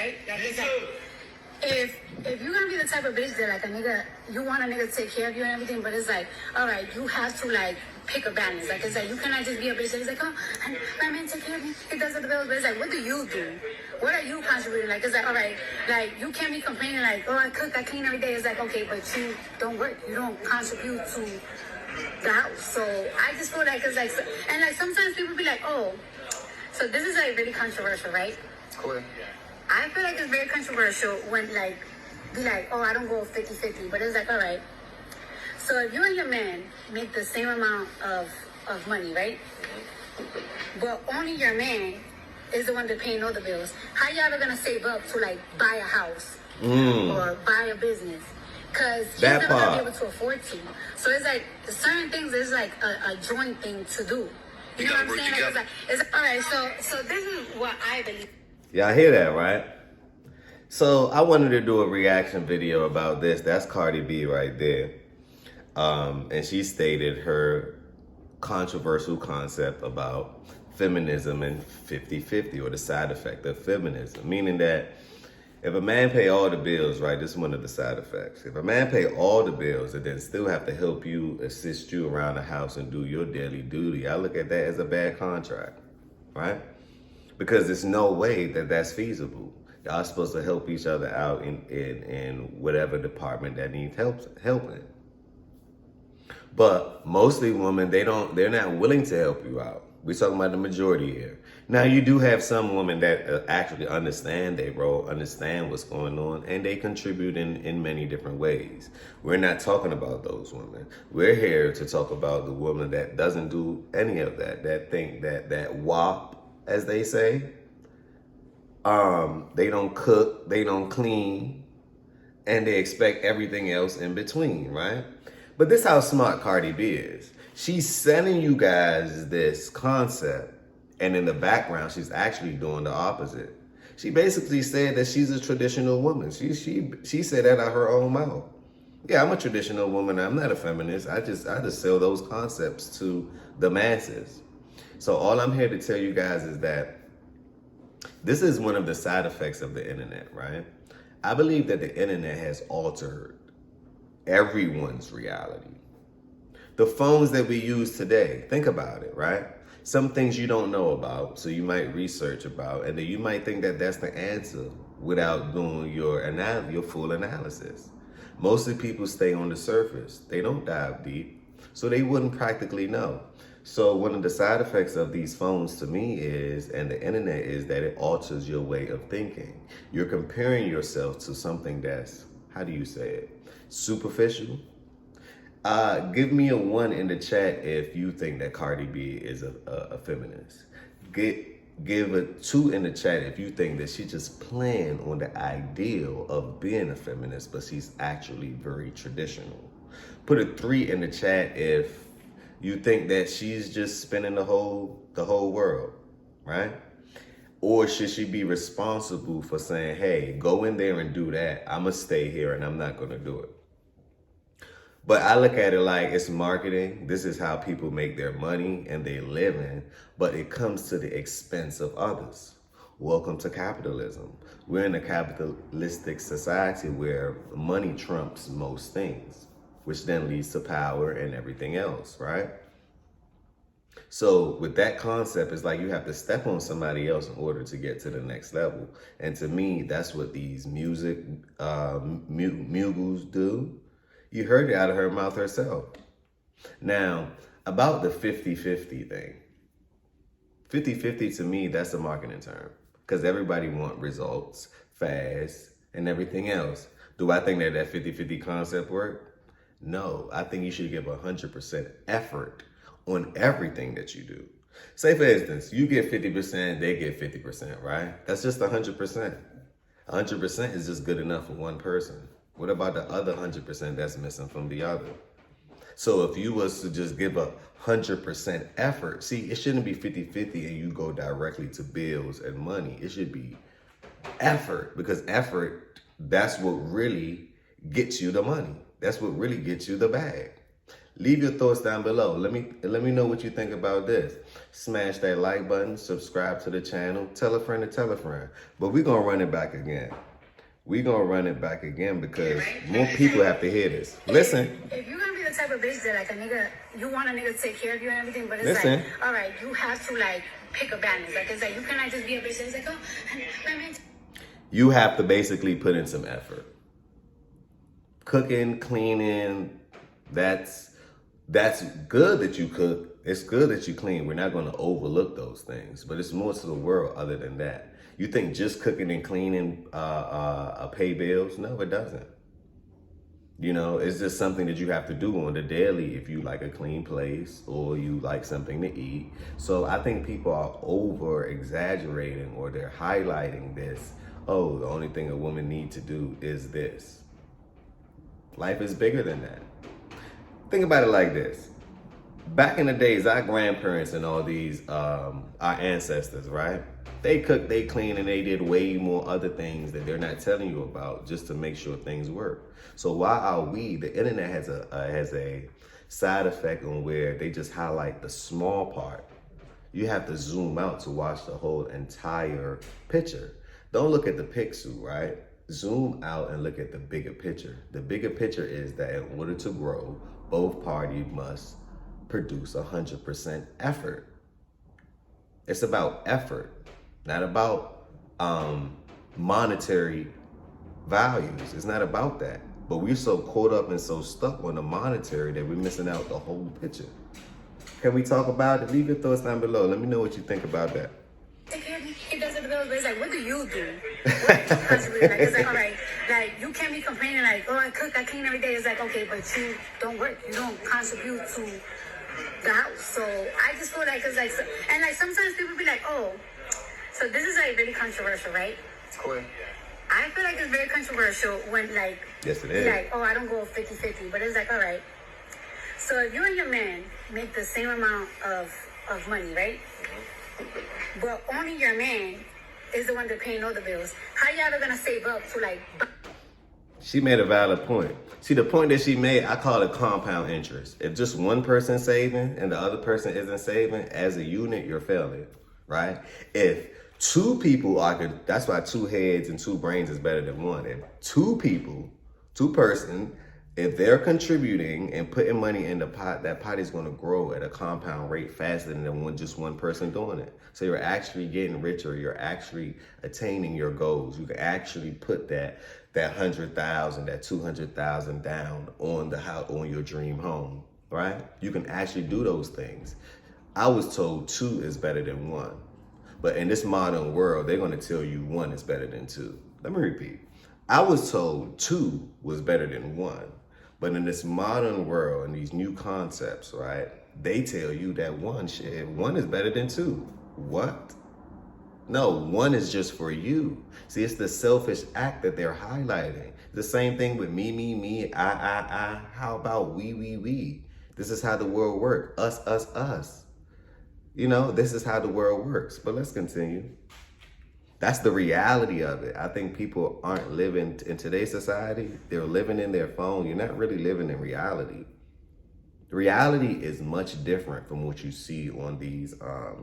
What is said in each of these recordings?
right? Like, it's like, if you're gonna be the type of bitch that like a nigga, you want a nigga to take care of you and everything, but it's like, all right, you have to like pick a balance. Like, it's like, you cannot just be a bitch that's like, oh, my man take care of me, he does the bills, but it's like, what do you do? What are you contributing? Like, it's like, all right, like, you can't be complaining like, oh, I cook, I clean every day. It's like, okay, but you don't work, you don't contribute to the house. So I just feel like it's like, and like sometimes people be like, oh, so this is like really controversial, right? Cool. I feel like it's very controversial when like, be like, oh, I don't go 50-50, but it's like, all right. So if you and your man make the same amount of money, right? But only your man is the one that paying all the bills. How y'all ever gonna save up to like buy a house or buy a business? Because he's never gonna be able to afford to. So it's like certain things is like a joint thing to do. You know what I'm saying? Like, it's all right. So this is what I believe. Y'all hear that, right? So I wanted to do a reaction video about this. That's Cardi B right there. And she stated her controversial concept about feminism and 50-50, or the side effect of feminism. Meaning that if a man pay all the bills, right, this is one of the side effects. If a man pay all the bills and then still have to help you, assist you around the house and do your daily duty, I look at that as a bad contract, right? Because there's no way that that's feasible. Y'all supposed to help each other out in whatever department that needs help in. But mostly women, they're not willing to help you out. We're talking about the majority here. Now, you do have some women that actually understand their role, understand what's going on, and they contribute in many different ways. We're not talking about those women. We're here to talk about the woman that doesn't do any of that, that think that WAP, as they say. They don't cook, they don't clean, and they expect everything else in between, right? But this is how smart Cardi B is. She's sending you guys this concept, and in the background, she's actually doing the opposite. She basically said that she's a traditional woman. She said that out of her own mouth. Yeah, I'm a traditional woman. I'm not a feminist. I just sell those concepts to the masses. So all I'm here to tell you guys is that this is one of the side effects of the internet, right? I believe that the internet has altered everyone's reality. The phones that we use today, think about it, right? Some things you don't know about, so you might research about, and then you might think that that's the answer without doing your full analysis. Mostly people stay on the surface. They don't dive deep, so they wouldn't practically know. So one of the side effects of these phones to me is, and the internet, is that it alters your way of thinking. You're comparing yourself to something that's, how do you say it, superficial. Give me a 1 in the chat if you think that Cardi B is a feminist. Give a 2 in the chat if you think that she's just playing on the ideal of being a feminist, but she's actually very traditional. Put a 3 in the chat if you think that she's just spinning the whole world, right? Or should she be responsible for saying, hey, go in there and do that. I'm gonna stay here and I'm not gonna do it. But I look at it like it's marketing. This is how people make their money and they living, but it comes to the expense of others. Welcome to capitalism. We're in a capitalistic society where money trumps most things, which then leads to power and everything else, right? So with that concept, it's like you have to step on somebody else in order to get to the next level. And to me, that's what these music muggles do. You heard it out of her mouth herself. Now, about the 50-50 thing. 50-50 to me, that's a marketing term. Because everybody wants results, fast, and everything else. Do I think that 50-50 concept work? No, I think you should give 100% effort on everything that you do. Say, for instance, you get 50%, they get 50%, right? That's just 100%. 100% is just good enough for one person. What about the other 100% that's missing from the other? So if you was to just give 100% effort, see, it shouldn't be 50-50 and you go directly to bills and money. It should be effort, because effort, that's what really gets you the money. That's what really gets you the bag. Leave your thoughts down below. Let me know what you think about this. Smash that like button, subscribe to the channel, tell a friend to tell a friend. But we're gonna run it back again. We're gonna run it back again because more people have to hear this. Listen. If you're gonna be the type of bitch that like a nigga, you want a nigga to take care of you and everything, but it's Listen. like, all right, you have to like pick a balance. Like it's like you cannot just be a bitch that's like, oh, my man. You have to basically put in some effort. Cooking, cleaning, that's good that you cook. It's good that you clean. We're not going to overlook those things, but it's more to the world other than that. You think just cooking and cleaning pay bills? No, it doesn't. You know, it's just something that you have to do on the daily if you like a clean place or you like something to eat. So I think people are over exaggerating or they're highlighting this. Oh, the only thing a woman needs to do is this. Life is bigger than that. Think about it like this. Back in the days, our grandparents and all these, our ancestors, right? They cooked, they cleaned, and they did way more other things that they're not telling you about just to make sure things work. So why are we, the internet has a side effect on where they just highlight the small part. You have to zoom out to watch the whole entire picture. Don't look at the pixel, right? Zoom out and look at the bigger picture. The bigger picture is that in order to grow, both parties must produce 100% effort. It's about effort, not about monetary values. It's not about that. But we're so caught up and so stuck on the monetary that we're missing out the whole picture. Can we talk about it? Leave your thoughts down below. Let me know what you think about that. It doesn't know, but it's like, what do you do? What do you contribute? Like, it's like, all right, like, you can't be complaining like, oh, I cook, I clean every day. It's like, okay, but you don't work. You don't contribute to the house. So I just feel like it's like, and like sometimes people be like, oh, so this is like really controversial, right? Cool. I feel like it's very controversial when like, Yes, it is. like, oh, I don't go 50-50, but it's like, all right. So if you and your man make the same amount of money, right? But only your man is the one that paying all the bills. How y'all are gonna save up to like? She made a valid point. See, the point that she made, I call it compound interest. If just one person's saving and the other person isn't saving, as a unit, you're failing, right? If two people are, that's why two heads and two brains is better than one. If two people, if they're contributing and putting money in the pot, that pot is going to grow at a compound rate faster than just one person doing it. So you're actually getting richer. You're actually attaining your goals. You can actually put that 100,000, that 200,000 down on the house, on your dream home, right? You can actually do those things. I was told 2 is better than 1. But in this modern world, they're going to tell you 1 is better than 2. Let me repeat. I was told 2 was better than 1. But in this modern world and these new concepts, right, they tell you that 1 is better than 2. What? No, 1 is just for you. See, it's the selfish act that they're highlighting. The same thing with me, I. How about we? This is how the world works. Us. You know, this is how the world works. But let's continue. That's the reality of it. I think people aren't living in today's society. They're living in their phone. You're not really living in reality. Reality is much different from what you see on these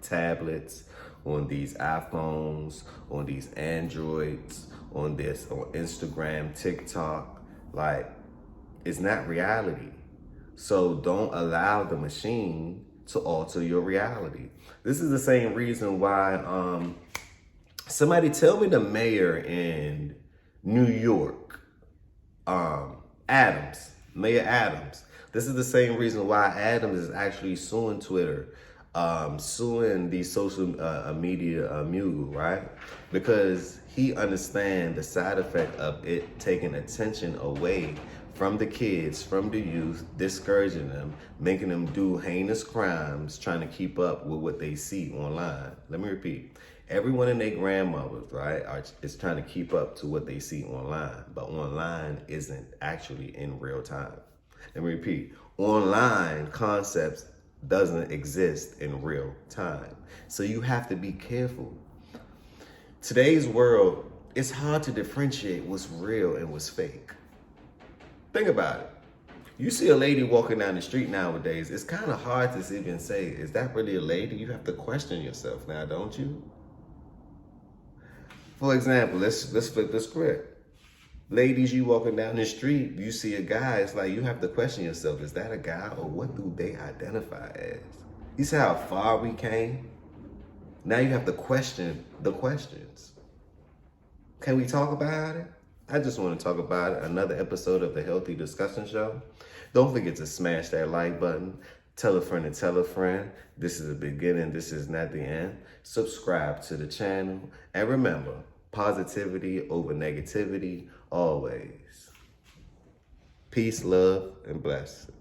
tablets, on these iPhones, on these Androids, on Instagram, TikTok. Like, it's not reality. So don't allow the machine to alter your reality. This is the same reason why somebody tell me the mayor in New York, Mayor Adams. This is the same reason why Adams is actually suing Twitter, suing the social media mogul, right? Because he understands the side effect of it taking attention away from the kids, from the youth, discouraging them, making them do heinous crimes, trying to keep up with what they see online. Let me repeat. Everyone and their grandmothers, right, is trying to keep up to what they see online, but online isn't actually in real time. Let me repeat. Online concepts doesn't exist in real time. So you have to be careful. Today's world, it's hard to differentiate what's real and what's fake. Think about it. You see a lady walking down the street nowadays, it's kind of hard to even say, is that really a lady? You have to question yourself now, don't you? For example, let's flip the script. Ladies, you walking down the street, you see a guy, it's like you have to question yourself, is that a guy or what do they identify as? You see how far we came? Now you have to question the questions. Can we talk about it? I just want to talk about it. Another episode of the Healthy Discussion Show. Don't forget to smash that like button. Tell a friend to tell a friend. This is the beginning. This is not the end. Subscribe to the channel. And remember, positivity over negativity always. Peace, love, and blessings.